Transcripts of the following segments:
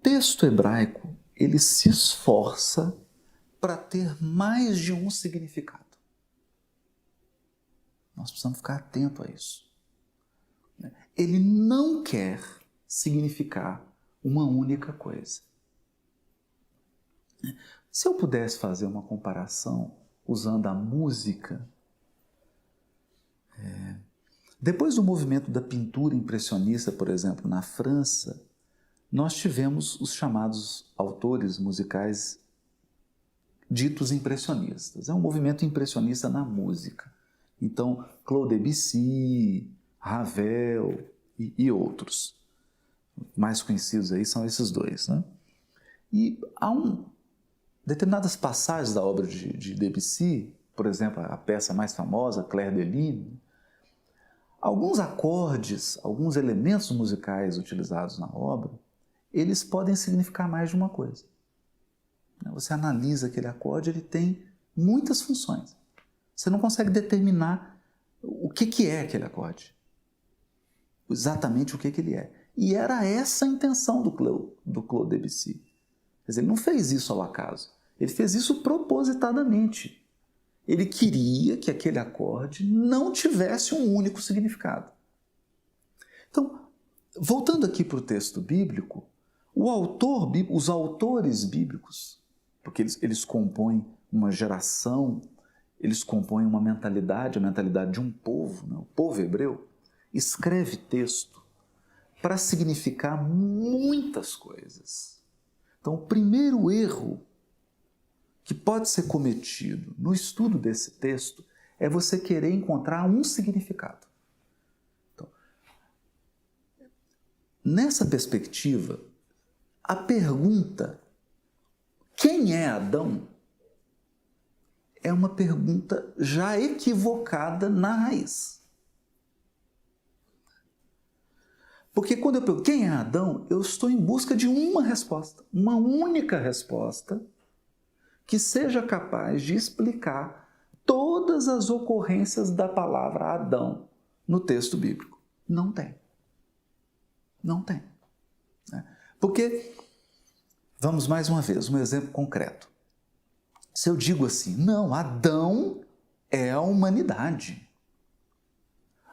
texto hebraico, ele se esforça para ter mais de um significado. Nós precisamos ficar atento a isso. Ele não quer significar uma única coisa. Se eu pudesse fazer uma comparação usando a música, depois do movimento da pintura impressionista, por exemplo, na França, nós tivemos os chamados autores musicais ditos impressionistas. É um movimento impressionista na música. Então, Claude Debussy, Ravel e outros. Mais conhecidos aí são esses dois, né? E há determinadas passagens da obra de Debussy, por exemplo, a peça mais famosa, Clair de Lune, alguns acordes, alguns elementos musicais utilizados na obra, eles podem significar mais de uma coisa. Você analisa aquele acorde, ele tem muitas funções. Você não consegue determinar o que é aquele acorde. Exatamente o que ele é. E era essa a intenção do Claude Debussy. Quer dizer, ele não fez isso ao acaso. Ele fez isso propositadamente. Ele queria que aquele acorde não tivesse um único significado. Então, voltando aqui para o texto bíblico, os autores bíblicos, porque eles compõem uma geração, eles compõem uma mentalidade, a mentalidade de um povo, né? O povo hebreu, escreve texto para significar muitas coisas. Então, o primeiro erro que pode ser cometido no estudo desse texto é você querer encontrar um significado. Então, nessa perspectiva, a pergunta quem é Adão é uma pergunta já equivocada na raiz. Porque quando eu pergunto quem é Adão, eu estou em busca de uma resposta, uma única resposta que seja capaz de explicar todas as ocorrências da palavra Adão no texto bíblico. Não tem. Não tem. Porque, vamos mais uma vez, um exemplo concreto. Se eu digo assim, não, Adão é a humanidade.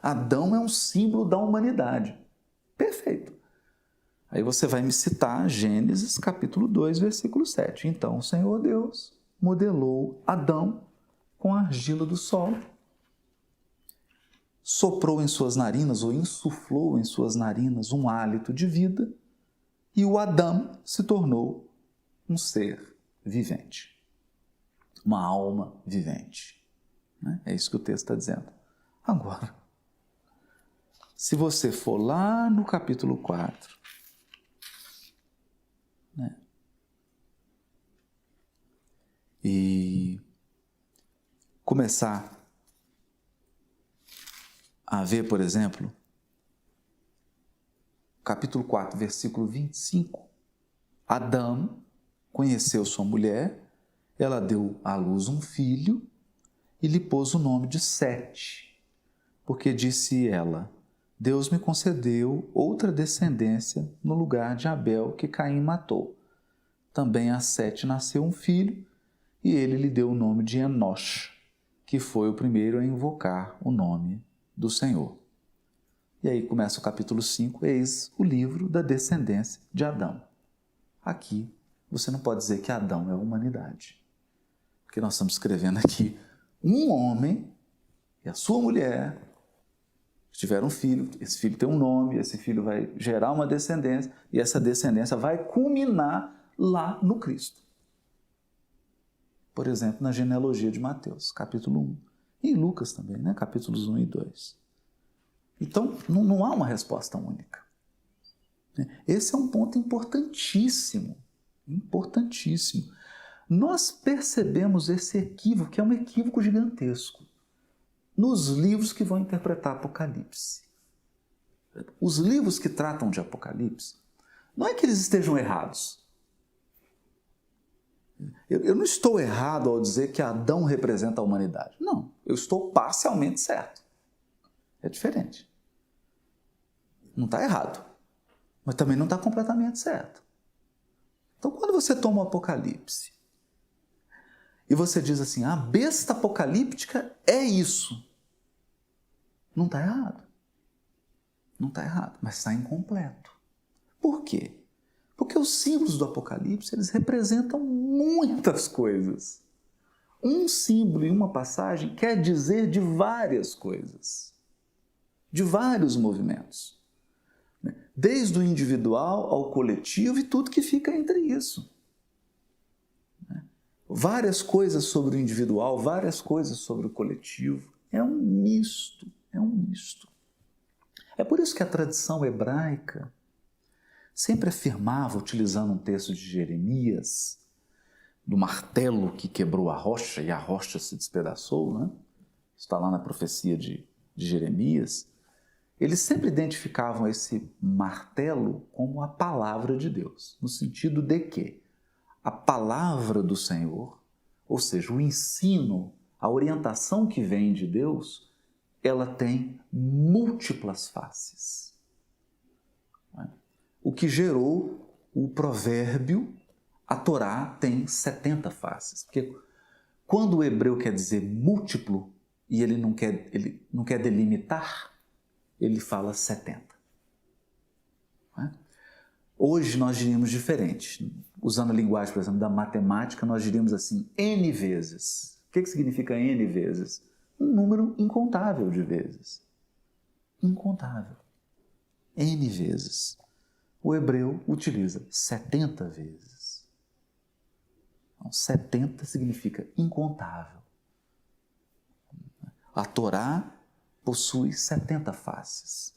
Adão é um símbolo da humanidade. Perfeito. Aí você vai me citar Gênesis capítulo 2, versículo 7. Então o Senhor Deus modelou Adão com a argila do solo, soprou em suas narinas ou insuflou em suas narinas um hálito de vida e o Adão se tornou um ser vivente, uma alma vivente. É isso que o texto está dizendo. Agora, se você for lá no capítulo 4, e começar a ver, por exemplo, capítulo 4, versículo 25, Adão conheceu sua mulher, ela deu à luz um filho e lhe pôs o nome de Sete, porque disse ela, Deus me concedeu outra descendência no lugar de Abel que Caim matou. Também a Sete nasceu um filho e ele lhe deu o nome de Enosh, que foi o primeiro a invocar o nome do Senhor. E aí começa o capítulo 5, eis o livro da descendência de Adão. Aqui você não pode dizer que Adão é a humanidade, porque nós estamos escrevendo aqui um homem e a sua mulher tiveram um filho, esse filho tem um nome, esse filho vai gerar uma descendência e essa descendência vai culminar lá no Cristo. Por exemplo, na genealogia de Mateus, capítulo 1. E em Lucas também, capítulos 1 e 2. Então, não há uma resposta única. Esse é um ponto importantíssimo. Importantíssimo. Nós percebemos esse equívoco, que é um equívoco gigantesco, nos livros que vão interpretar Apocalipse. Os livros que tratam de Apocalipse, não é que eles estejam errados. Eu não estou errado ao dizer que Adão representa a humanidade. Não, eu estou parcialmente certo. É diferente. Não está errado, mas também não está completamente certo. Então, quando você toma o Apocalipse e você diz assim, a besta apocalíptica é isso, não está errado. Não está errado, mas está incompleto. Por quê? Porque os símbolos do Apocalipse, eles representam muitas coisas. Um símbolo em uma passagem quer dizer de várias coisas, de vários movimentos. Desde o individual ao coletivo e tudo que fica entre isso. Várias coisas sobre o individual, várias coisas sobre o coletivo. É um misto, é um misto. É por isso que a tradição hebraica sempre afirmava, utilizando um texto de Jeremias, do martelo que quebrou a rocha e a rocha se despedaçou, né? Está lá na profecia de Jeremias. Eles sempre identificavam esse martelo como a palavra de Deus, no sentido de que a palavra do Senhor, ou seja, o ensino, a orientação que vem de Deus, ela tem múltiplas faces. O que gerou o provérbio, a Torá tem 70 faces. Porque quando o hebreu quer dizer múltiplo e ele não quer delimitar, ele fala 70. Hoje nós diríamos diferente. Usando a linguagem, por exemplo, da matemática, nós diríamos assim, N vezes. O que significa N vezes? Um número incontável de vezes. Incontável. N vezes. O hebreu utiliza 70 vezes. Então, 70 significa incontável. A Torá possui 70 faces.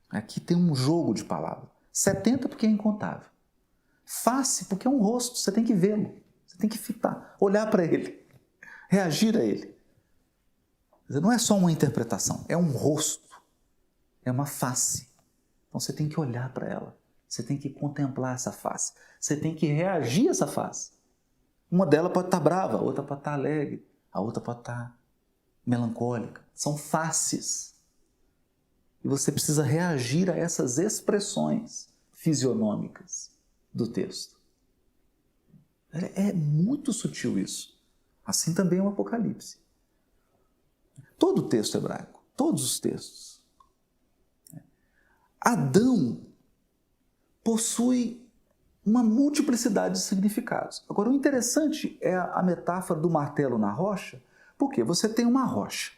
Aqui tem um jogo de palavras. 70 porque é incontável. Face porque é um rosto, você tem que vê-lo. Você tem que fitar, olhar para ele, reagir a ele. Não é só uma interpretação, é um rosto, é uma face. Então você tem que olhar para ela, você tem que contemplar essa face, você tem que reagir a essa face. Uma delas pode estar brava, a outra pode estar alegre, a outra pode estar melancólica. São faces. E você precisa reagir a essas expressões fisionômicas do texto. É muito sutil isso. Assim também é o Apocalipse. Todo o texto hebraico, todos os textos. Adão possui uma multiplicidade de significados. Agora, o interessante é a metáfora do martelo na rocha, porque você tem uma rocha.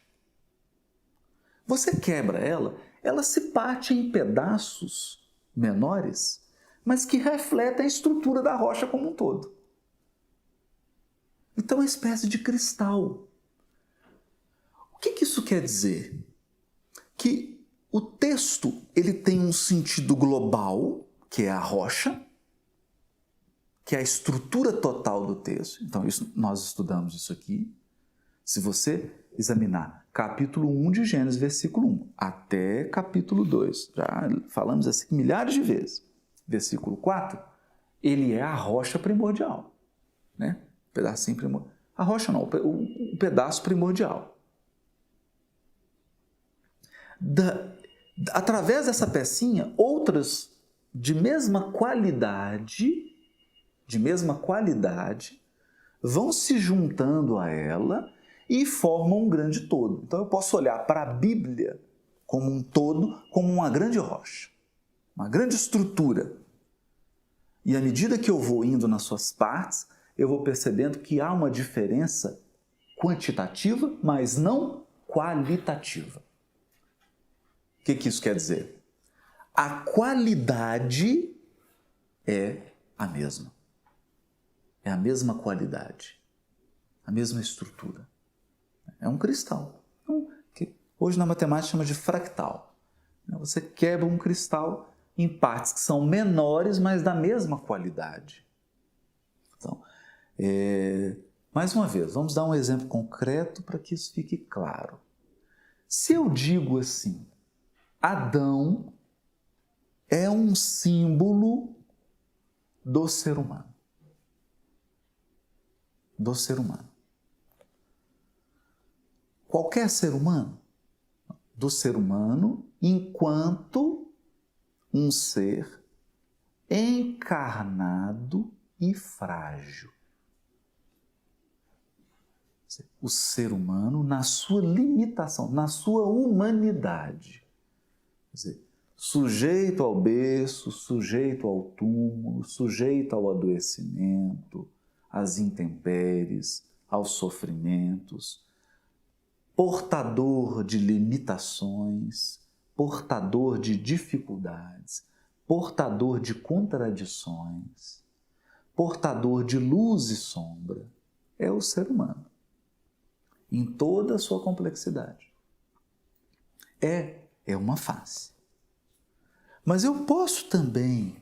Você quebra ela, ela se parte em pedaços menores, mas que refletem a estrutura da rocha como um todo. Então, é uma espécie de cristal. O que isso quer dizer? Que o texto ele tem um sentido global, que é a rocha, que é a estrutura total do texto. Então, nós estudamos isso aqui. Se você examinar capítulo 1 de Gênesis, versículo 1, até capítulo 2, já falamos assim milhares de vezes. Versículo 4, ele é a rocha primordial. Né? O pedacinho primordial. A rocha não, o pedaço primordial. Através dessa pecinha, outras de mesma qualidade, vão se juntando a ela e formam um grande todo. Então eu posso olhar para a Bíblia como um todo, como uma grande rocha, uma grande estrutura. E à medida que eu vou indo nas suas partes, eu vou percebendo que há uma diferença quantitativa, mas não qualitativa. O que isso quer dizer? A qualidade é a mesma. É a mesma qualidade, a mesma estrutura. É um cristal. Que hoje na matemática chama de fractal. Você quebra um cristal em partes que são menores, mas da mesma qualidade. Então, mais uma vez, vamos dar um exemplo concreto para que isso fique claro. Se eu digo assim, Adão é um símbolo do ser humano. Do ser humano. Qualquer ser humano? Do ser humano enquanto um ser encarnado e frágil. O ser humano, na sua limitação, na sua humanidade, quer dizer, sujeito ao berço, sujeito ao túmulo, sujeito ao adoecimento, às intempéries, aos sofrimentos, portador de limitações, portador de dificuldades, portador de contradições, portador de luz e sombra, é o ser humano, em toda a sua complexidade. É uma face. Mas eu posso também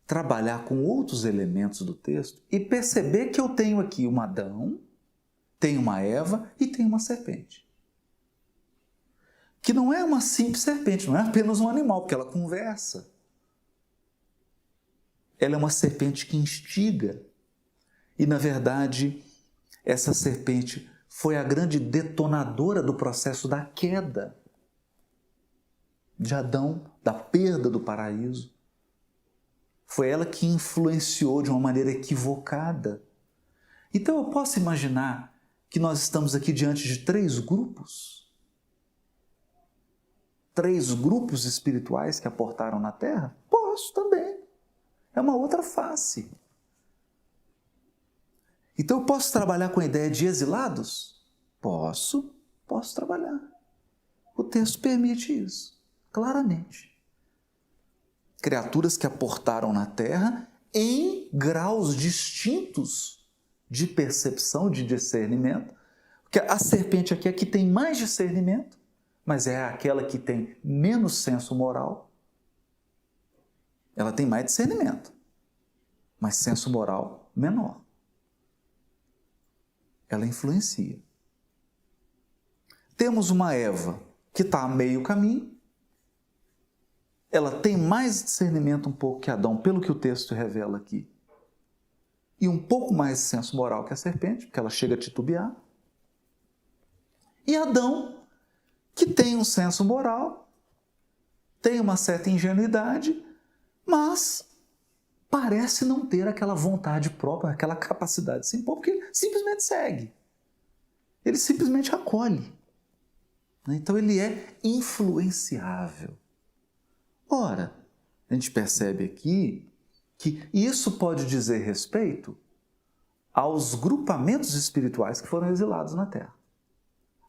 trabalhar com outros elementos do texto e perceber que eu tenho aqui um Adão, tenho uma Eva e tenho uma serpente. Que não é uma simples serpente, não é apenas um animal, porque ela conversa. Ela é uma serpente que instiga. E, na verdade, essa serpente foi a grande detonadora do processo da queda de Adão, da perda do paraíso. Foi ela que influenciou de uma maneira equivocada. Então eu posso imaginar que nós estamos aqui diante de três grupos espirituais que aportaram na Terra? Posso também. É uma outra face. Então eu posso trabalhar com a ideia de exilados? Posso trabalhar. O texto permite isso, claramente. Criaturas que aportaram na Terra em graus distintos de percepção, de discernimento. Porque a serpente aqui é que tem mais discernimento, mas é aquela que tem menos senso moral. Ela tem mais discernimento, mas senso moral menor. Ela influencia. Temos uma Eva que está a meio caminho. Ela tem mais discernimento um pouco que Adão, pelo que o texto revela aqui. E um pouco mais de senso moral que a serpente, porque ela chega a titubear. E Adão, que tem um senso moral, tem uma certa ingenuidade, mas parece não ter aquela vontade própria, aquela capacidade de se impor, porque ele simplesmente segue. Ele simplesmente acolhe. Então ele é influenciável. Ora, a gente percebe aqui que isso pode dizer respeito aos grupamentos espirituais que foram exilados na Terra.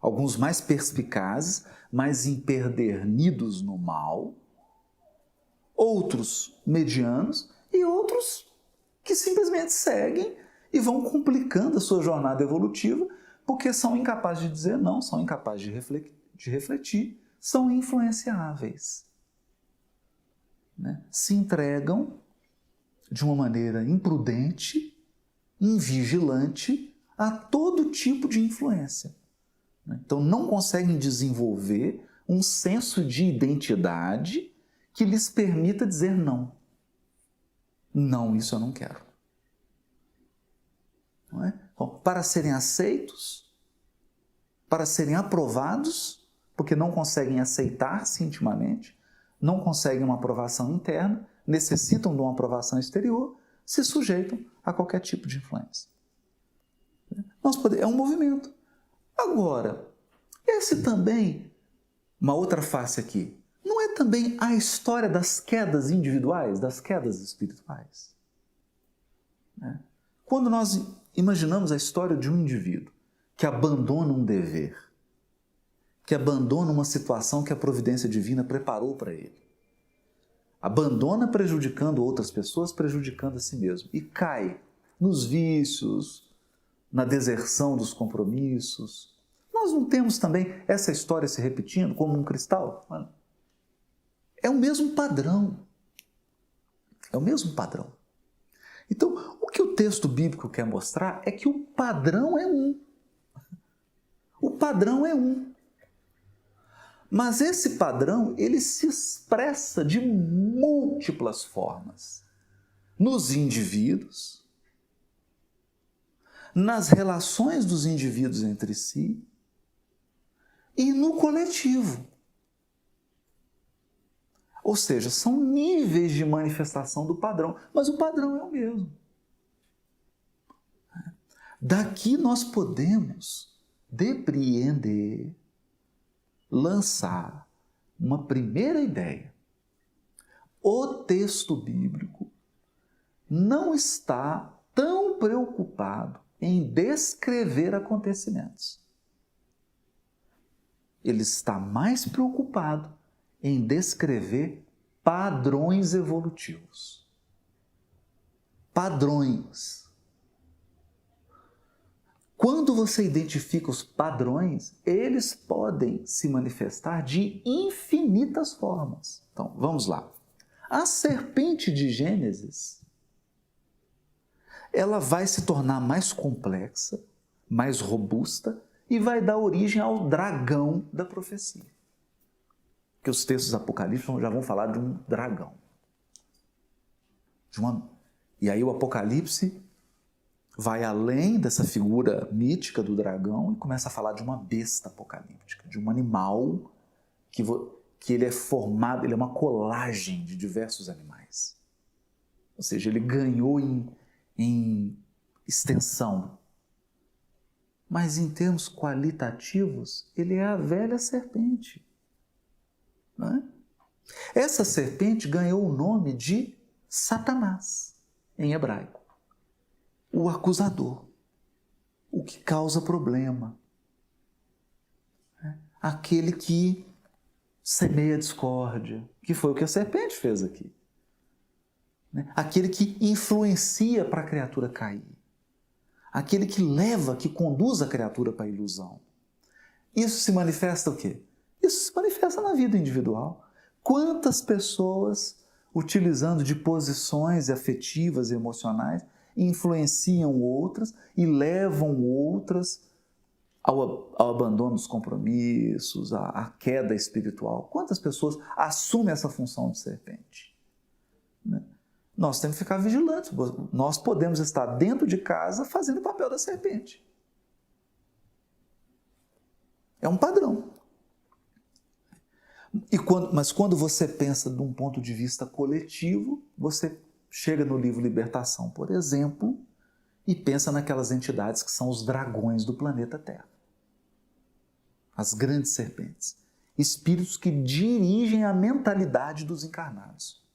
Alguns mais perspicazes, mais empedernidos no mal, outros medianos e outros que simplesmente seguem e vão complicando a sua jornada evolutiva porque são incapazes de dizer não, são incapazes de refletir, são influenciáveis. Se entregam de uma maneira imprudente, invigilante, a todo tipo de influência. Então não conseguem desenvolver um senso de identidade que lhes permita dizer não. Não, isso eu não quero. Não é? Então, para serem aceitos, para serem aprovados, porque não conseguem aceitar-se intimamente, não conseguem uma aprovação interna, necessitam de uma aprovação exterior, se sujeitam a qualquer tipo de influência. É um movimento. Agora, esse também, uma outra face aqui, não é também a história das quedas individuais, das quedas espirituais? Quando nós imaginamos a história de um indivíduo que abandona um dever, que abandona uma situação que a providência divina preparou para ele, abandona prejudicando outras pessoas, prejudicando a si mesmo, e cai nos vícios, na deserção dos compromissos. Nós não temos também essa história se repetindo como um cristal? É o mesmo padrão. É o mesmo padrão. Então, o que o texto bíblico quer mostrar é que o padrão é um. O padrão é um. Mas esse padrão, ele se expressa de múltiplas formas. Nos indivíduos, nas relações dos indivíduos entre si e no coletivo. Ou seja, são níveis de manifestação do padrão, mas o padrão é o mesmo. Daqui nós podemos depreender, lançar uma primeira ideia. O texto bíblico não está tão preocupado em descrever acontecimentos. Ele está mais preocupado em descrever padrões evolutivos. Padrões. Quando você identifica os padrões, eles podem se manifestar de infinitas formas. Então, vamos lá. A serpente de Gênesis, ela vai se tornar mais complexa, mais robusta e vai dar origem ao dragão da profecia. Porque os textos apocalípticos já vão falar de um dragão. E aí o Apocalipse vai além dessa figura mítica do dragão e começa a falar de uma besta apocalíptica, de um animal que ele é formado, ele é uma colagem de diversos animais. Ou seja, ele ganhou em extensão. Mas em termos qualitativos, ele é a velha serpente. Não é? Essa serpente ganhou o nome de Satanás, em hebraico. O acusador, o que causa problema, aquele que semeia discórdia, que foi o que a serpente fez aqui. Aquele que influencia para a criatura cair, aquele que leva, que conduz a criatura para a ilusão. Isso se manifesta o quê? Isso se manifesta na vida individual. Quantas pessoas, utilizando de posições afetivas e emocionais, influenciam outras e levam outras ao abandono dos compromissos, à queda espiritual. Quantas pessoas assumem essa função de serpente? Nós temos que ficar vigilantes. Nós podemos estar dentro de casa fazendo o papel da serpente. É um padrão. Mas quando você pensa de um ponto de vista coletivo, você chega no livro Libertação, por exemplo, e pensa naquelas entidades que são os dragões do planeta Terra. As grandes serpentes. Espíritos que dirigem a mentalidade dos encarnados,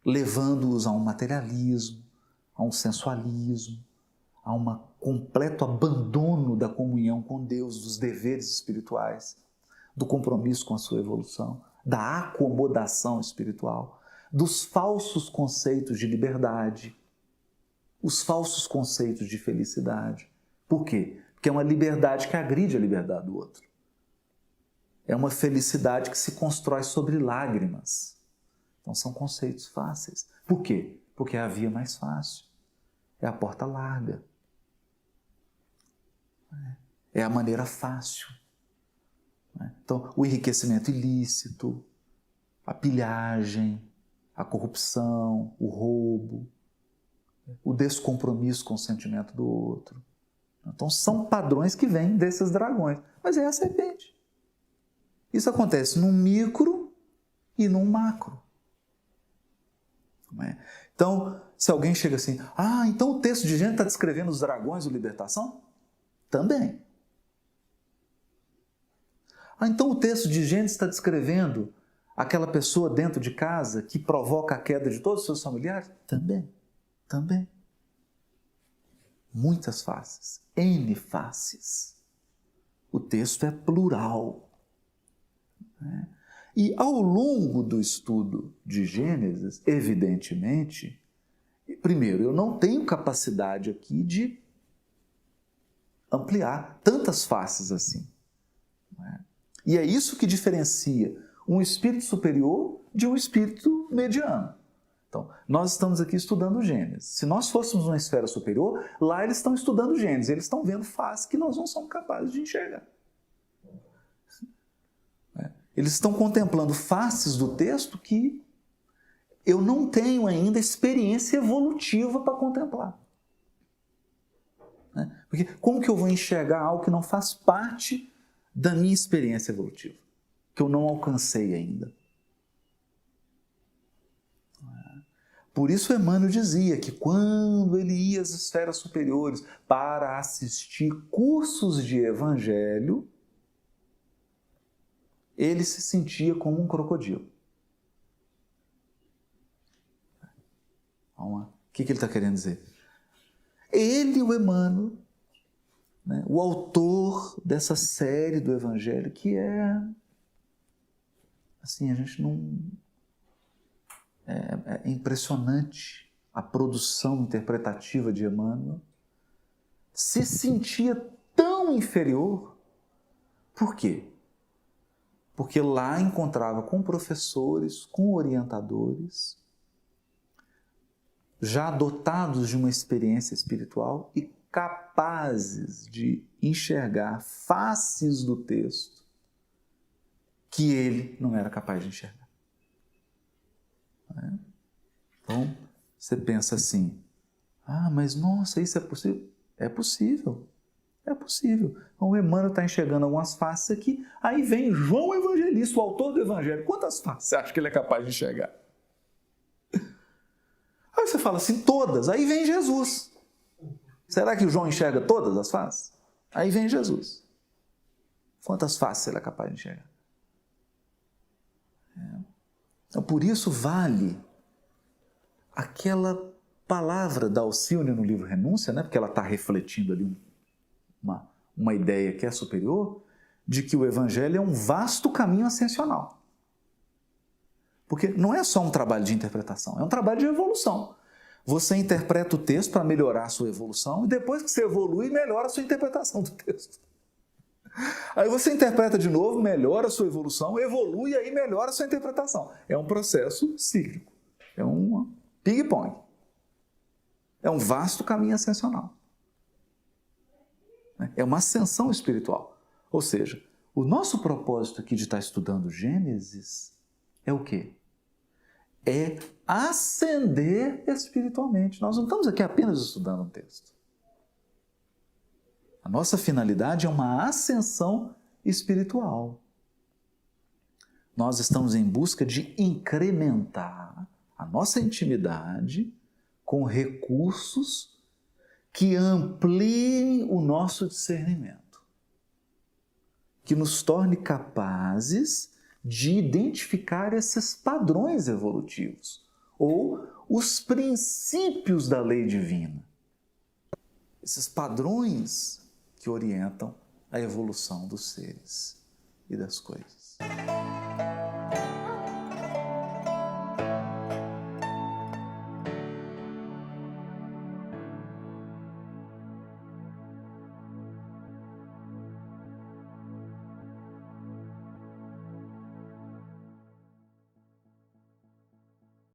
levando-os a um materialismo, a um sensualismo, a um completo abandono da comunhão com Deus, dos deveres espirituais, do compromisso com a sua evolução, da acomodação espiritual, dos falsos conceitos de liberdade, os falsos conceitos de felicidade. Por quê? Porque é uma liberdade que agride a liberdade do outro. É uma felicidade que se constrói sobre lágrimas. Então são conceitos fáceis. Por quê? Porque é a via mais fácil. É a porta larga. É a maneira fácil. Então, o enriquecimento ilícito, a pilhagem, a corrupção, o roubo, o descompromisso com o sentimento do outro. Então, são padrões que vêm desses dragões. Mas é a serpente. Isso acontece num micro e num macro. Então, se alguém chega assim, então o texto de Gênesis está descrevendo os dragões de libertação? Também. Então o texto de Gênesis está descrevendo aquela pessoa dentro de casa que provoca a queda de todos os seus familiares? Também. Também. Muitas faces. N faces. O texto é plural. E ao longo do estudo de Gênesis, evidentemente, primeiro, eu não tenho capacidade aqui de ampliar tantas faces assim. E é isso que diferencia um espírito superior de um espírito mediano. Então, nós estamos aqui estudando Gênesis. Se nós fôssemos uma esfera superior, lá eles estão estudando Gênesis, eles estão vendo faces que nós não somos capazes de enxergar. Eles estão contemplando faces do texto que eu não tenho ainda experiência evolutiva para contemplar. Porque como que eu vou enxergar algo que não faz parte da minha experiência evolutiva, que eu não alcancei ainda? Por isso Emmanuel dizia que quando ele ia às esferas superiores para assistir cursos de evangelho, ele se sentia como um crocodilo. O que ele está querendo dizer? Ele, o Emmanuel, né, o autor dessa série do Evangelho, que é, assim, a gente não... É impressionante a produção interpretativa de Emmanuel, se sentia tão inferior. Por quê? Porque lá encontrava com professores, com orientadores, já dotados de uma experiência espiritual e capazes de enxergar faces do texto que ele não era capaz de enxergar. Então, você pensa assim, mas nossa, isso é possível? É possível, é possível. Então, o Emmanuel está enxergando algumas faces aqui, aí vem João Evangelista, o autor do Evangelho. Quantas faces você acha que ele é capaz de enxergar? Aí você fala assim, todas. Aí vem Jesus. Será que o João enxerga todas as faces? Aí vem Jesus. Quantas faces ele é capaz de enxergar? Então, por isso vale aquela palavra da Alcíone no livro Renúncia, né? Porque ela está refletindo ali uma ideia que é superior, de que o Evangelho é um vasto caminho ascensional. Porque não é só um trabalho de interpretação, é um trabalho de evolução. Você interpreta o texto para melhorar a sua evolução e depois que você evolui, melhora a sua interpretação do texto. Aí você interpreta de novo, melhora a sua evolução, evolui e aí melhora a sua interpretação. É um processo cíclico, é um ping-pong. É um vasto caminho ascensional. É uma ascensão espiritual. Ou seja, o nosso propósito aqui de estar estudando Gênesis é o quê? É ascender espiritualmente. Nós não estamos aqui apenas estudando um texto. A nossa finalidade é uma ascensão espiritual. Nós estamos em busca de incrementar a nossa intimidade com recursos que ampliem o nosso discernimento, que nos torne capazes de identificar esses padrões evolutivos ou os princípios da lei divina, esses padrões que orientam a evolução dos seres e das coisas.